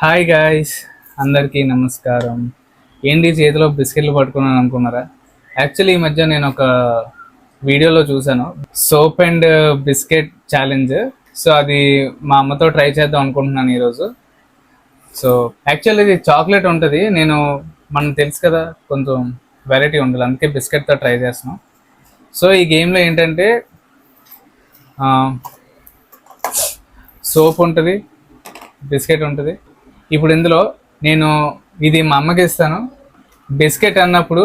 Hi guys, అందరికీ నమస్కారం. ఏంటి చేతిలో బిస్కెట్లు పట్టుకున్నాను అనుకున్నారా? యాక్చువల్లీ ఈ మధ్య నేను ఒక వీడియోలో చూసాను, soap and biscuit challenge. So అది మా అమ్మతో ట్రై చేద్దాం అనుకుంటున్నాను ఈరోజు. సో యాక్చువల్లీ ఇది చాక్లెట్ ఉంటుంది, మనకు తెలుసు కదా కొంచెం వెరైటీ ఉండాలి, అందుకే బిస్కెట్తో ట్రై చేస్తున్నాం. సో ఈ గేమ్లో ఏంటంటే సోప్ ఉంటుంది, బిస్కెట్ ఉంటుంది. ఇప్పుడు ఇందులో ఇది మా అమ్మకి ఇస్తాను. బిస్కెట్ అన్నప్పుడు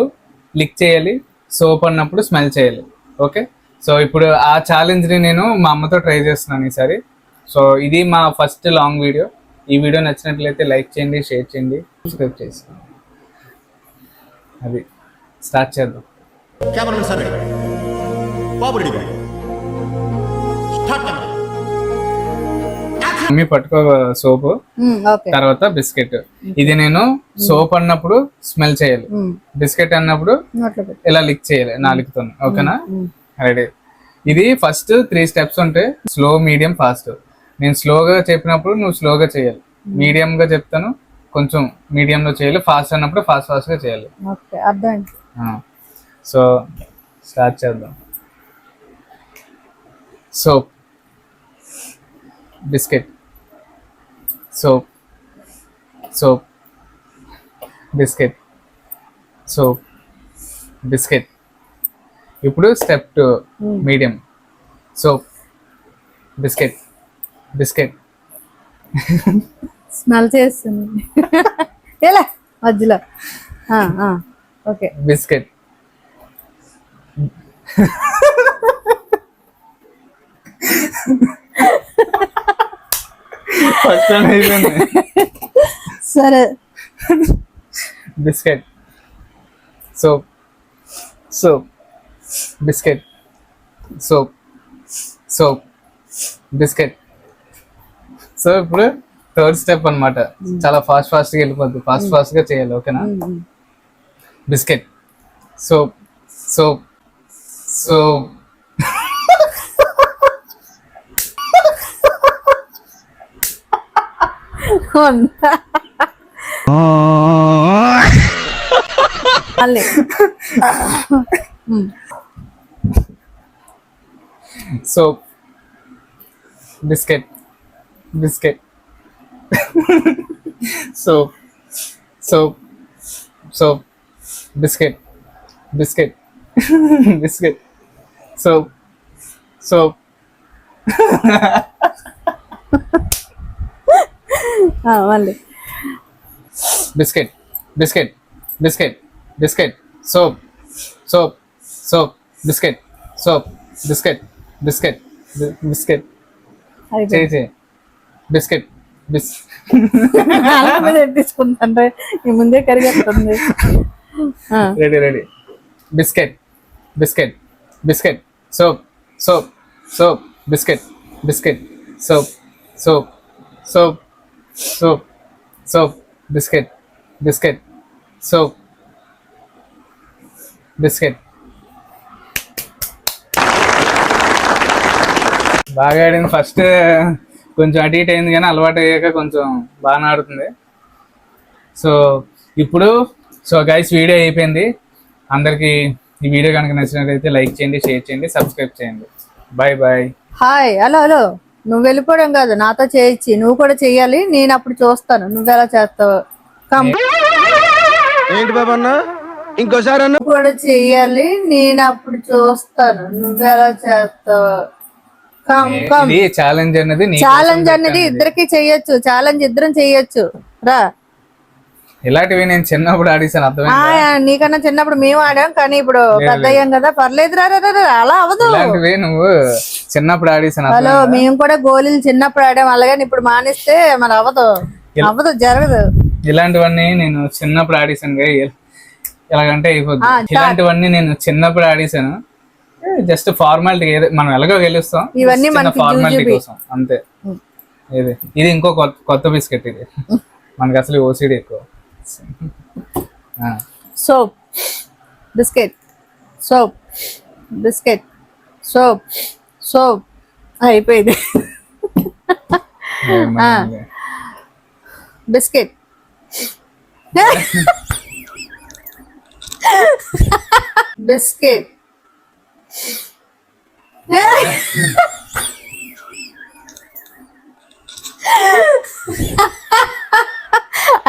లిక్ చేయాలి, సోప్ అన్నప్పుడు స్మెల్ చేయాలి. ఓకే, సో ఇప్పుడు ఆ ఛాలెంజ్ని నేను మా అమ్మతో ట్రై చేస్తున్నాను ఈసారి. సో ఇది మా ఫస్ట్ లాంగ్ వీడియో. ఈ వీడియో నచ్చినట్లయితే లైక్ చేయండి, షేర్ చేయండి, సబ్స్క్రైబ్ చేసి అది స్టార్ట్ చేద్దాం. మమ్మీ పట్టుకో సోపు, తర్వాత బిస్కెట్. ఇది నేను సోప్ అన్నప్పుడు స్మెల్ చేయాలి, బిస్కెట్ అన్నప్పుడు ఇలా లిక్ చేయాలి నాలుగుతో. ఓకేనా? రెడీ. ఇది ఫస్ట్ 3 steps ఉంటాయి, స్లో, మీడియం, ఫాస్ట్. నేను స్లోగా చెప్పినప్పుడు నువ్వు స్లోగా చేయాలి, మీడియం గా చెప్తాను కొంచెం మీడియంలో చేయాలి, ఫాస్ట్ అన్నప్పుడు ఫాస్ట్ గా చేయాలి. సో స్టార్ట్ చేద్దాం. Soap, biscuit, soap, soap, biscuit, soap, biscuit. ఇప్పుడు step 2 medium. Soap, biscuit, biscuit. Smell చేస్తుంది ఎలా మధ్యలో. Okay, biscuit. ఫస్ట్ అయిపోయింది. సరే, biscuit, soap, soap, biscuit, soap, soap, biscuit. So ఇప్పుడు 3rd స్టెప్ అన్నమాట. చాలా ఫాస్ట్గా వెళ్ళిపోద్ది, ఫాస్ట్గా చేయాలి. ఓకేనా? Biscuit, soap, soap, soap. Soap, biscuit, biscuit, soap, soap, soap, biscuit, biscuit, biscuit, soap, soap. మళ్ళీ biscuit, biscuit, biscuit, biscuit, soap, soap, soap, biscuit, soap, biscuit, biscuit, biscuit. చేయి బిస్కెట్, తీసుకుంటే ముందే కరిగేస్తుంది. Ready ready. Biscuit, biscuit, biscuit, soap, soap, soap, biscuit, biscuit, soap, soap, soap, soap, soap, biscuit, biscuit, soap, biscuit. బాగా ఆడింది. First కొంచెం అటు ఇటు అయింది, కానీ అలవాటు అయ్యాక కొంచెం బాగా ఆడుతుంది. సో గైస్, వీడియో అయిపోయింది. అందరికి ఈ వీడియో కనుక నచ్చినట్లయితే లైక్ చేయండి, షేర్ చేయండి, సబ్స్క్రైబ్ చేయండి. Bye bye. హాయ్. హలో, నువ్వు వెళ్ళిపోవడం కాదు, నాతో చేయించి నువ్వు కూడా చెయ్యాలి. నేను అప్పుడు చూస్తాను నువ్వు ఎలా చేస్తావు. ఏంటి బాబా అన్న, ఇంకోసారి అన్న కూడా చెయ్యాలి, నేను అప్పుడు చూస్తాను నువ్వు ఎలా చేస్తావు. ఛాలెంజ్ అనేది ఇద్దరికి చెయ్యొచ్చు, ఛాలెంజ్ ఇద్దరం చెయ్యొచ్చు. రా, ఇలాంటివి నేను చిన్నప్పుడు ఆడేసాను. నీకన్నా చిన్నప్పుడు మేము ఆడాం, కానీ ఇప్పుడు పెద్ద అయ్యాం కదా, పర్లేదు. రా, అలా అవదు. నువ్వు చిన్నప్పుడు ఆడేసాను. హలో, మేము కూడా గోళీలు చిన్నప్పుడు ఆడాం, అలాగని ఇప్పుడు మానేస్తే మరి అవ్వదు, జరగదు. ఇలాంటివన్నీ నేను చిన్నప్పుడు ఆడేసాను, ఎలాగంటే అయిపోద్ది. ఇలాంటివన్నీ నేను చిన్నప్పుడు ఆడేసాను, జస్ట్ ఫార్మాలిటీ. మనం ఎలాగో గెలుస్తాం, ఇవన్నీ ఫార్మాలిటీ కోసం అంతే. ఇది ఇంకో కొత్త బిస్కెట్. ఇది మనకి అసలు ఓసిడి ఎక్కువ. Soap, biscuit, soap, biscuit, soap, soap. అయిపోయింది. బిస్కెట్ బిస్కెట్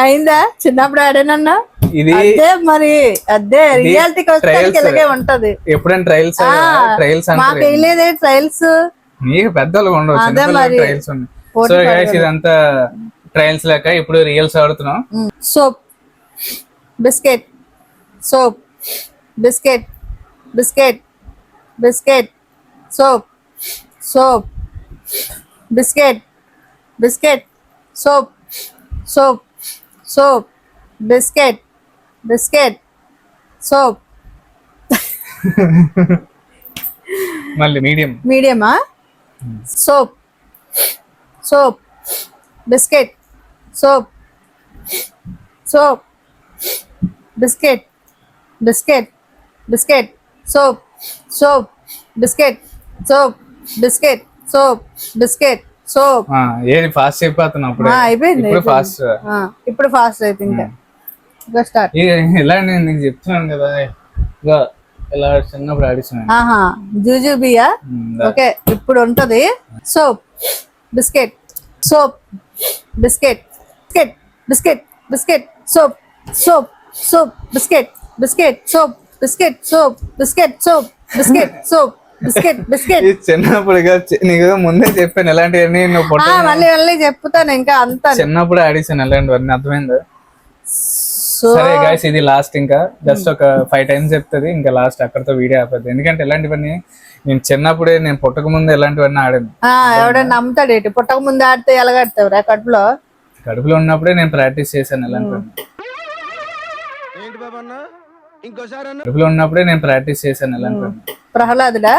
అయిందా? చిన్నప్పుడు ఆడానన్నా ఇది అదే మరి అదే రియాలిటీకి వస్తే trials. ఇలాగే ఉంటది. ఎప్పుడైనా ట్రయల్స్ ట్రయల్స్ మాకు అంటే వేయలేదే ట్రయల్స్. మీకు పెద్దలు ఉండవు, అదే మరి. ట్రయల్స్ ఉన్నాయి. పోటీ సో పడగలరు. గైస్ ఇదంతా ట్రయల్స్ లేక ఇప్పుడు రియల్స్ ఆడుతున్నాం. Soap biscuit soap biscuit biscuit biscuit soap soap biscuit biscuit soap soap soap biscuit biscuit soap. మళ్ళీ మీడియం మీడియమా? Soap soap biscuit soap soap biscuit biscuit biscuit soap soap biscuit soap biscuit soap biscuit soap. ఏది fast అయిపోతున్నాం అప్పుడు. అయిపోయింది ఇప్పుడు fast. ఇప్పుడు fast అయితే ఇంకా స్టార్ట్. ఇలా నేను నీకు చెప్తున్నాను కదా, ఇక ఇలా చిన్నప్పుడు ఆడిస్తున్నాను. ఆహా జూజుబియా. ఓకే ఇప్పుడు ఉంటది. Soap biscuit soap biscuit biscuit biscuit biscuit soap soap soap biscuit biscuit soap biscuit soap biscuit soap biscuit soap biscuit biscuit. చిన్నప్పుడు నీకు ముందే చెప్పాను ఎలాంటివన్నీ నువ్వు పొట్ట మళ్ళీ మళ్ళీ చెప్తాను ఇంకా అంతా. చిన్నప్పుడు ఆడిస్తాను ఎలాంటివన్నీ, అర్థమైందా? సో సరే గైస్ ఇది లాస్ట్, ఇంకా జస్ట్ ఒక 5 times చెప్తుంది, ఇంకా లాస్ట్ అక్కడతో వీడియో ఆపేది. ఎందుకంటే ఇలాంటివన్నీ నేను చిన్నప్పుడే, నేను పుట్టక ముందు ఇలాంటివన్నీ ఆడాను. ఎవడైనా నమ్ముతాడు ఏంటి? పుట్టక ముందు ఆడితే ఎలాగడతావురా కడుపులో? కడుపులో ఉన్నప్పుడే నేను ప్రాక్టీస్ చేశాను ఇలాంటివన్నీ. ఏంటి బాబన్న ఇంకోసారి అన్న కడుపులో ఉన్నప్పుడే నేను ప్రాక్టీస్ చేశాను ఇలాంటివన్నీ. ప్రహ్లాదుడా?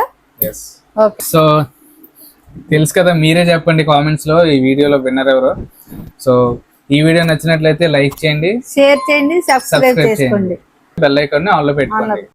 ఎస్. ఓకే సో తెలుసు కదా, మీరే చెప్పండి కామెంట్స్ లో ఈ వీడియోలో విన్నర్ ఎవరో. సో ఈ వీడియో నచ్చినట్లయితే లైక్ చేయండి, షేర్ చేయండి, సబ్స్క్రైబ్ సబ్స్క్రైబ్ చేసుకోండి. చేయండి, బెల్ ఐకాన్ ఆన్ లో పెట్టుకోండి.